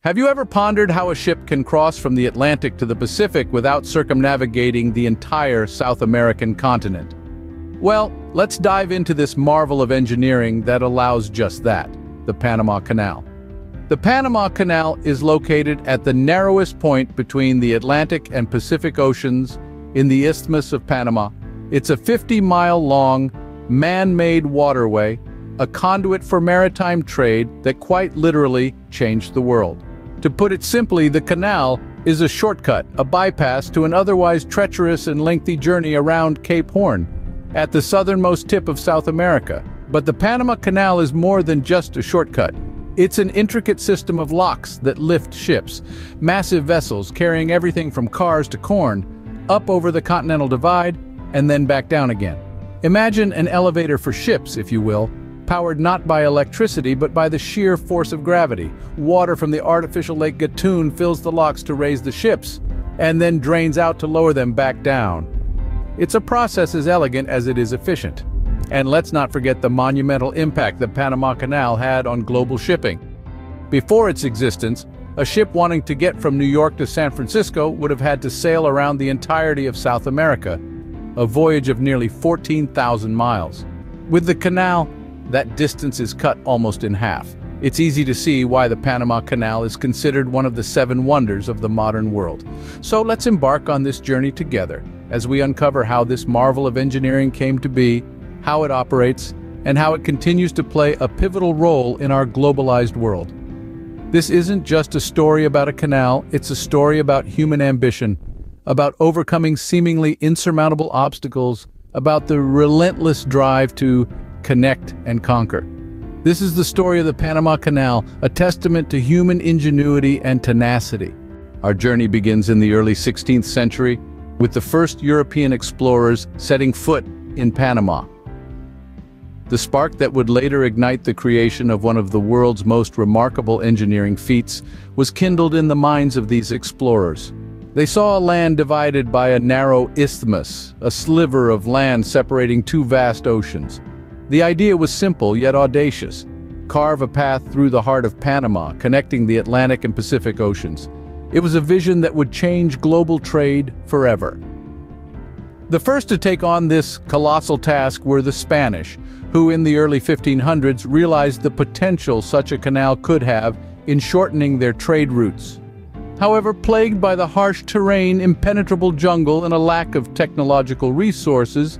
Have you ever pondered how a ship can cross from the Atlantic to the Pacific without circumnavigating the entire South American continent? Well, let's dive into this marvel of engineering that allows just that, the Panama Canal. The Panama Canal is located at the narrowest point between the Atlantic and Pacific Oceans in the Isthmus of Panama. It's a 50-mile-long, man-made waterway, a conduit for maritime trade that quite literally changed the world. To put it simply, the canal is a shortcut, a bypass to an otherwise treacherous and lengthy journey around Cape Horn, at the southernmost tip of South America. But the Panama Canal is more than just a shortcut. It's an intricate system of locks that lift ships, massive vessels carrying everything from cars to corn, up over the Continental Divide and then back down again. Imagine an elevator for ships, if you will, powered not by electricity but by the sheer force of gravity. Water from the artificial Lake Gatun fills the locks to raise the ships, and then drains out to lower them back down. It's a process as elegant as it is efficient. And let's not forget the monumental impact the Panama Canal had on global shipping. Before its existence, a ship wanting to get from New York to San Francisco would have had to sail around the entirety of South America, a voyage of nearly 14,000 miles. With the canal, that distance is cut almost in half. It's easy to see why the Panama Canal is considered one of the 7 wonders of the modern world. So let's embark on this journey together as we uncover how this marvel of engineering came to be, how it operates, and how it continues to play a pivotal role in our globalized world. This isn't just a story about a canal, it's a story about human ambition, about overcoming seemingly insurmountable obstacles, about the relentless drive to connect and conquer. This is the story of the Panama Canal, a testament to human ingenuity and tenacity. Our journey begins in the early 16th century, with the first European explorers setting foot in Panama. The spark that would later ignite the creation of one of the world's most remarkable engineering feats was kindled in the minds of these explorers. They saw a land divided by a narrow isthmus, a sliver of land separating 2 vast oceans. The idea was simple yet audacious: carve a path through the heart of Panama, connecting the Atlantic and Pacific Oceans. It was a vision that would change global trade forever. The first to take on this colossal task were the Spanish, who in the early 1500s realized the potential such a canal could have in shortening their trade routes. However, plagued by the harsh terrain, impenetrable jungle, and a lack of technological resources,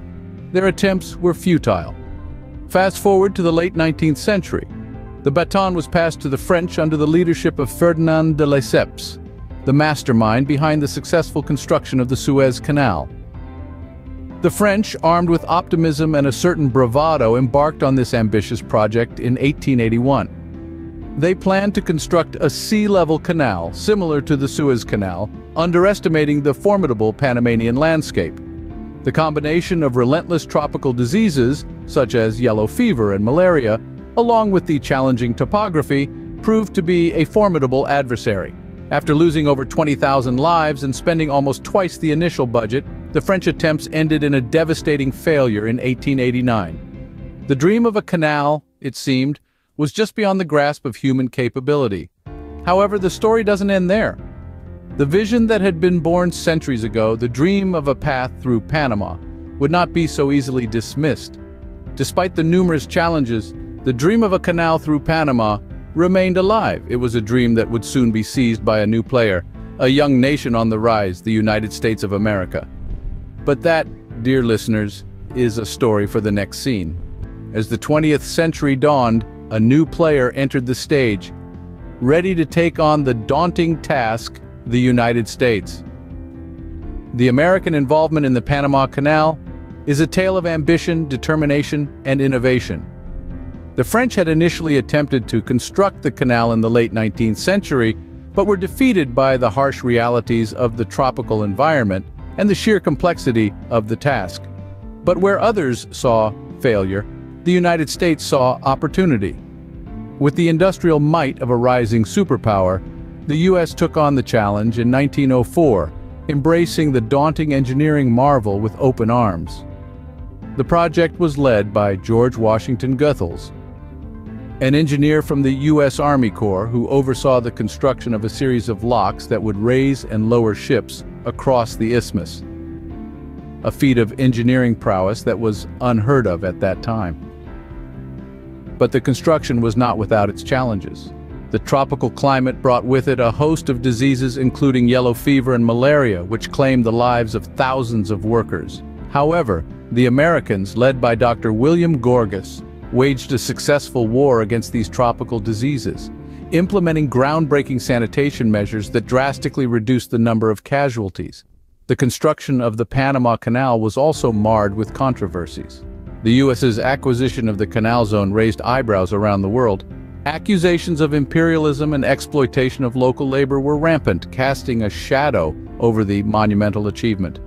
their attempts were futile. Fast forward to the late 19th century. The baton was passed to the French under the leadership of Ferdinand de Lesseps, the mastermind behind the successful construction of the Suez Canal. The French, armed with optimism and a certain bravado, embarked on this ambitious project in 1881. They planned to construct a sea-level canal similar to the Suez Canal, underestimating the formidable Panamanian landscape. The combination of relentless tropical diseases, such as yellow fever and malaria, along with the challenging topography, proved to be a formidable adversary. After losing over 20,000 lives and spending almost twice the initial budget, the French attempts ended in a devastating failure in 1889. The dream of a canal, it seemed, was just beyond the grasp of human capability. However, the story doesn't end there. The vision that had been born centuries ago, the dream of a path through Panama, would not be so easily dismissed. Despite the numerous challenges, the dream of a canal through Panama remained alive. It was a dream that would soon be seized by a new player, a young nation on the rise, the United States of America. But that, dear listeners, is a story for the next scene. As the 20th century dawned, a new player entered the stage, ready to take on the daunting task: the United States. The American involvement in the Panama Canal is a tale of ambition, determination, and innovation. The French had initially attempted to construct the canal in the late 19th century, but were defeated by the harsh realities of the tropical environment and the sheer complexity of the task. But where others saw failure, the United States saw opportunity. With the industrial might of a rising superpower, the U.S. took on the challenge in 1904, embracing the daunting engineering marvel with open arms. The project was led by George Washington Goethals. an engineer from the U.S. Army Corps who oversaw the construction of a series of locks that would raise and lower ships across the isthmus. A feat of engineering prowess that was unheard of at that time. But the construction was not without its challenges. The tropical climate brought with it a host of diseases including yellow fever and malaria, which claimed the lives of thousands of workers. However, the Americans, led by Dr. William Gorgas, waged a successful war against these tropical diseases, implementing groundbreaking sanitation measures that drastically reduced the number of casualties. The construction of the Panama Canal was also marred with controversies. The U.S.'s acquisition of the canal zone raised eyebrows around the world. Accusations of imperialism and exploitation of local labor were rampant, casting a shadow over the monumental achievement.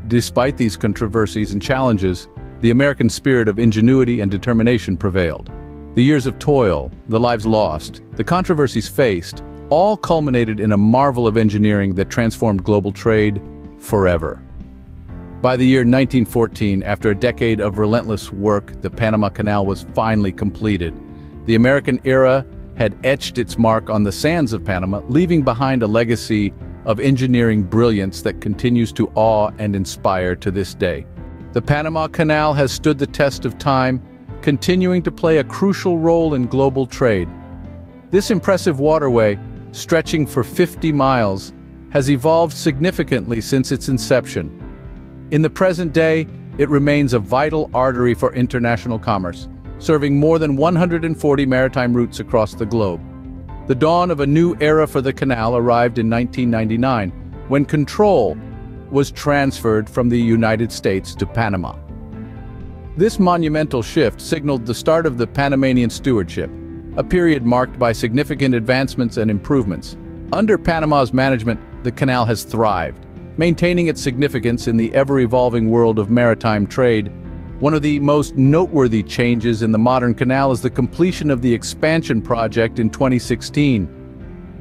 Despite these controversies and challenges, the American spirit of ingenuity and determination prevailed. The years of toil, the lives lost, the controversies faced, all culminated in a marvel of engineering that transformed global trade forever. By the year 1914, after a decade of relentless work, the Panama Canal was finally completed. The American era had etched its mark on the sands of Panama, leaving behind a legacy of engineering brilliance that continues to awe and inspire to this day. The Panama Canal has stood the test of time, continuing to play a crucial role in global trade. This impressive waterway, stretching for 50 miles, has evolved significantly since its inception. In the present day, it remains a vital artery for international commerce, serving more than 140 maritime routes across the globe. The dawn of a new era for the canal arrived in 1999, when control was transferred from the United States to Panama. This monumental shift signaled the start of the Panamanian stewardship, a period marked by significant advancements and improvements. Under Panama's management, the canal has thrived, maintaining its significance in the ever-evolving world of maritime trade. One of the most noteworthy changes in the modern canal is the completion of the expansion project in 2016.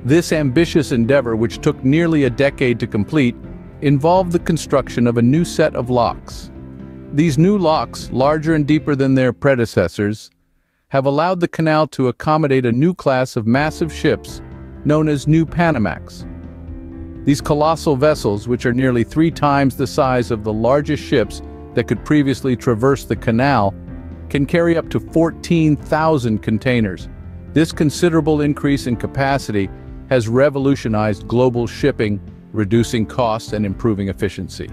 This ambitious endeavor, which took nearly a decade to complete, involved the construction of a new set of locks. These new locks, larger and deeper than their predecessors, have allowed the canal to accommodate a new class of massive ships known as New Panamax. These colossal vessels, which are nearly 3 times the size of the largest ships that could previously traverse the canal, can carry up to 14,000 containers. This considerable increase in capacity has revolutionized global shipping, reducing costs and improving efficiency.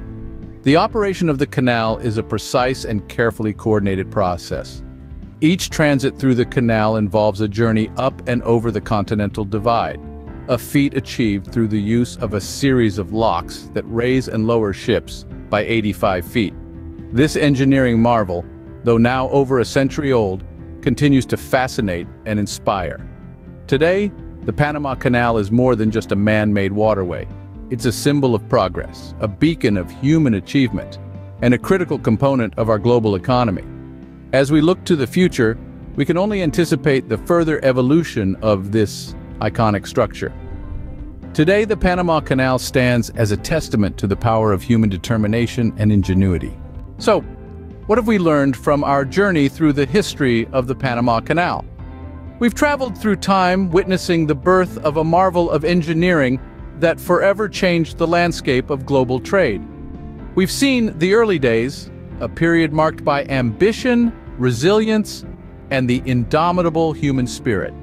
The operation of the canal is a precise and carefully coordinated process. Each transit through the canal involves a journey up and over the continental divide, a feat achieved through the use of a series of locks that raise and lower ships by 85 feet. This engineering marvel, though now over a century old, continues to fascinate and inspire. Today, the Panama Canal is more than just a man-made waterway. It's a symbol of progress, a beacon of human achievement, and a critical component of our global economy. As we look to the future, we can only anticipate the further evolution of this iconic structure. Today, the Panama Canal stands as a testament to the power of human determination and ingenuity. So, what have we learned from our journey through the history of the Panama Canal? We've traveled through time, witnessing the birth of a marvel of engineering that forever changed the landscape of global trade. We've seen the early days, a period marked by ambition, resilience, and the indomitable human spirit.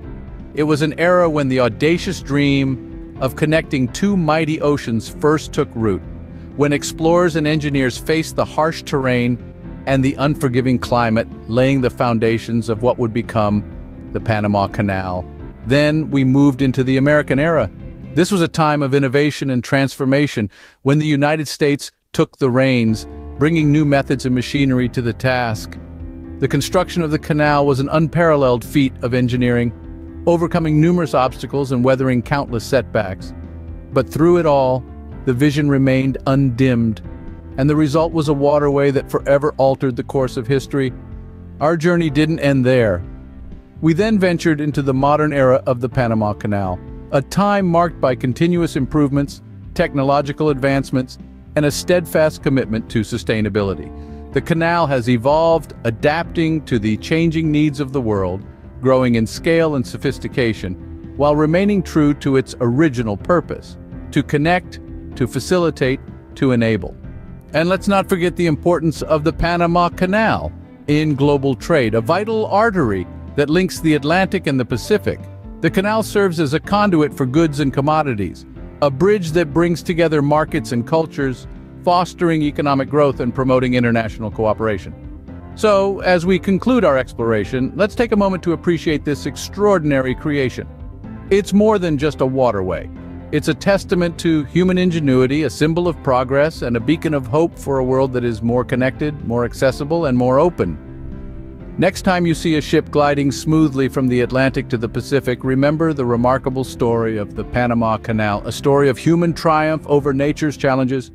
It was an era when the audacious dream of connecting 2 mighty oceans first took root, when explorers and engineers faced the harsh terrain and the unforgiving climate, laying the foundations of what would become the Panama Canal. Then we moved into the American era. This was a time of innovation and transformation when the United States took the reins, bringing new methods and machinery to the task. The construction of the canal was an unparalleled feat of engineering, overcoming numerous obstacles and weathering countless setbacks. But through it all, the vision remained undimmed, and the result was a waterway that forever altered the course of history. Our journey didn't end there. We then ventured into the modern era of the Panama Canal, a time marked by continuous improvements, technological advancements, and a steadfast commitment to sustainability. The canal has evolved, adapting to the changing needs of the world, growing in scale and sophistication, while remaining true to its original purpose: to connect, to facilitate, to enable. And let's not forget the importance of the Panama Canal in global trade, a vital artery that links the Atlantic and the Pacific. The canal serves as a conduit for goods and commodities, a bridge that brings together markets and cultures, fostering economic growth and promoting international cooperation. So, as we conclude our exploration, let's take a moment to appreciate this extraordinary creation. It's more than just a waterway. It's a testament to human ingenuity, a symbol of progress, and a beacon of hope for a world that is more connected, more accessible, and more open. Next time you see a ship gliding smoothly from the Atlantic to the Pacific, remember the remarkable story of the Panama Canal, a story of human triumph over nature's challenges.